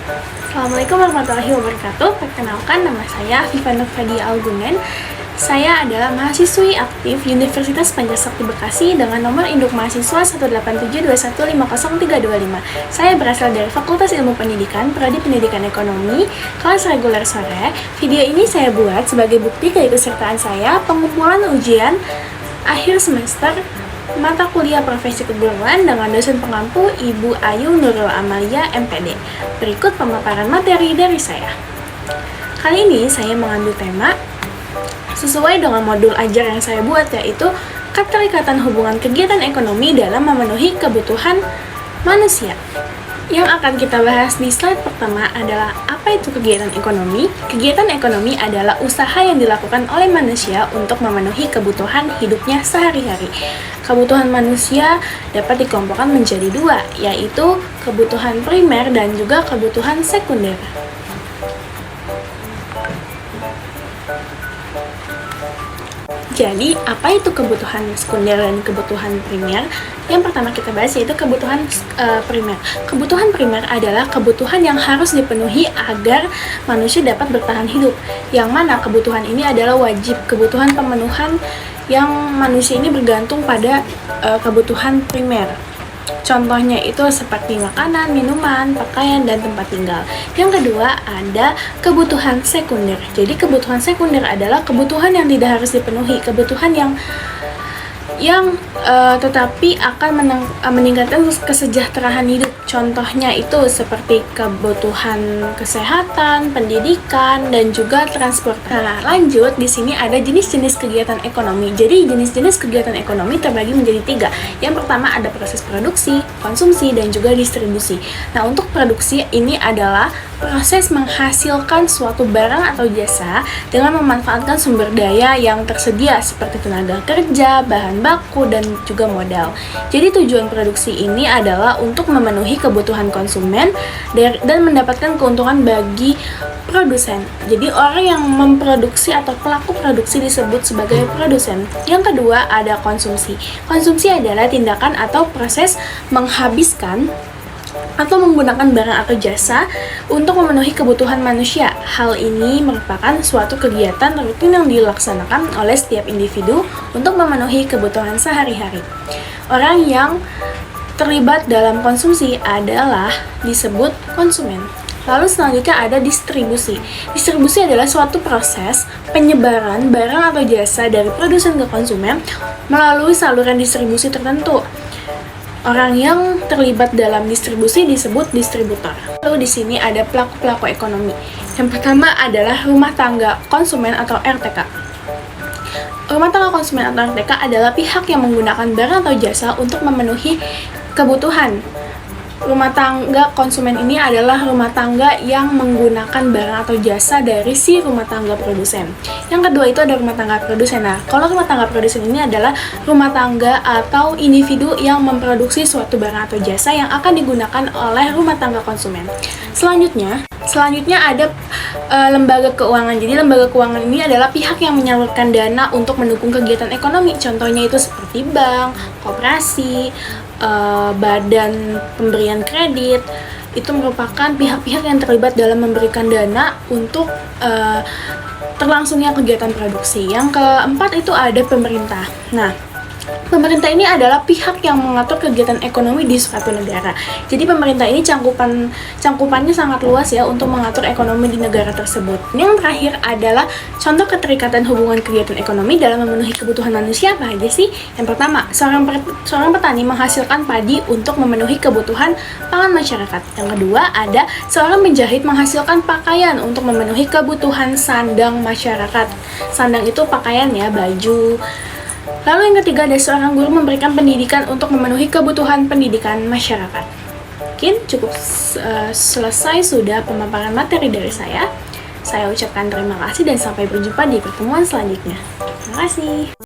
Assalamualaikum warahmatullahi wabarakatuh. Perkenalkan, nama saya Viva Nurfadia Algunen. Saya adalah mahasiswi aktif Universitas Pancasakti Bekasi dengan nomor induk mahasiswa 187215035. Saya berasal dari Fakultas Ilmu Pendidikan, Prodi Pendidikan Ekonomi, kelas reguler sore. Video ini saya buat sebagai bukti keikutsertaan saya pengumpulan ujian akhir semester mata kuliah profesi keguruan dengan dosen pengampu Ibu Ayu Nurul Amalia MPD. Berikut pemaparan materi dari saya. Kali ini saya mengambil tema sesuai dengan modul ajar yang saya buat, yaitu keterikatan hubungan kegiatan ekonomi dalam memenuhi kebutuhan manusia. Yang akan kita bahas di slide pertama adalah apa itu kegiatan ekonomi. Kegiatan ekonomi adalah usaha yang dilakukan oleh manusia untuk memenuhi kebutuhan hidupnya sehari-hari. Kebutuhan manusia dapat dikelompokkan menjadi dua, yaitu kebutuhan primer dan juga kebutuhan sekunder. Jadi, apa itu kebutuhan sekunder dan kebutuhan primer? Yang pertama kita bahas yaitu kebutuhan primer. Kebutuhan primer adalah kebutuhan yang harus dipenuhi agar manusia dapat bertahan hidup. Yang mana kebutuhan ini adalah wajib, kebutuhan pemenuhan yang manusia ini bergantung pada kebutuhan primer. Contohnya itu seperti makanan, minuman, pakaian, dan tempat tinggal. Yang kedua ada kebutuhan sekunder. Jadi kebutuhan sekunder adalah kebutuhan yang tidak harus dipenuhi, kebutuhan yang tetapi akan meningkatkan kesejahteraan hidup. Contohnya itu seperti kebutuhan kesehatan, pendidikan, dan juga transport. Nah, lanjut di sini ada jenis-jenis kegiatan ekonomi. Jadi jenis-jenis kegiatan ekonomi terbagi menjadi 3. Yang pertama ada proses produksi, konsumsi, dan juga distribusi. Nah, untuk produksi ini adalah proses menghasilkan suatu barang atau jasa dengan memanfaatkan sumber daya yang tersedia seperti tenaga kerja, bahan baku, dan juga modal. Jadi tujuan produksi ini adalah untuk memenuhi kebutuhan konsumen dan mendapatkan keuntungan bagi produsen. Jadi orang yang memproduksi atau pelaku produksi disebut sebagai produsen. Yang kedua ada konsumsi. Konsumsi adalah tindakan atau proses menghabiskan atau menggunakan barang atau jasa untuk memenuhi kebutuhan manusia. Hal ini merupakan suatu kegiatan rutin yang dilaksanakan oleh setiap individu untuk memenuhi kebutuhan sehari-hari. Orang yang terlibat dalam konsumsi adalah disebut konsumen. Lalu selanjutnya ada distribusi. Distribusi adalah suatu proses penyebaran barang atau jasa dari produsen ke konsumen melalui saluran distribusi tertentu. Orang yang terlibat dalam distribusi disebut distributor. Lalu di sini ada pelaku-pelaku ekonomi. Yang pertama adalah rumah tangga konsumen atau RTK. Rumah tangga konsumen atau RTK adalah pihak yang menggunakan barang atau jasa untuk memenuhi kebutuhan. Rumah tangga konsumen ini adalah rumah tangga yang menggunakan barang atau jasa dari si rumah tangga produsen. Yang kedua itu ada rumah tangga produsen. Nah, kalau rumah tangga produsen ini adalah rumah tangga atau individu yang memproduksi suatu barang atau jasa yang akan digunakan oleh rumah tangga konsumen. Selanjutnya ada lembaga keuangan. Jadi lembaga keuangan ini adalah pihak yang menyalurkan dana untuk mendukung kegiatan ekonomi. Contohnya itu seperti bank, koperasi, badan pemberian kredit. Itu merupakan pihak-pihak yang terlibat dalam memberikan dana untuk terlangsungnya kegiatan produksi. Yang keempat itu ada pemerintah. Nah, pemerintah ini adalah pihak yang mengatur kegiatan ekonomi di suatu negara. Jadi pemerintah ini cangkupannya sangat luas ya untuk mengatur ekonomi di negara tersebut. Yang terakhir adalah contoh keterikatan hubungan kegiatan ekonomi dalam memenuhi kebutuhan manusia apa aja sih? Yang pertama, seorang petani menghasilkan padi untuk memenuhi kebutuhan pangan masyarakat. Yang kedua, ada seorang penjahit menghasilkan pakaian untuk memenuhi kebutuhan sandang masyarakat. Sandang itu pakaian ya, baju. Lalu yang ketiga ada seorang guru memberikan pendidikan untuk memenuhi kebutuhan pendidikan masyarakat. Mungkin cukup selesai sudah pemaparan materi dari saya. Saya ucapkan terima kasih dan sampai berjumpa di pertemuan selanjutnya. Terima kasih.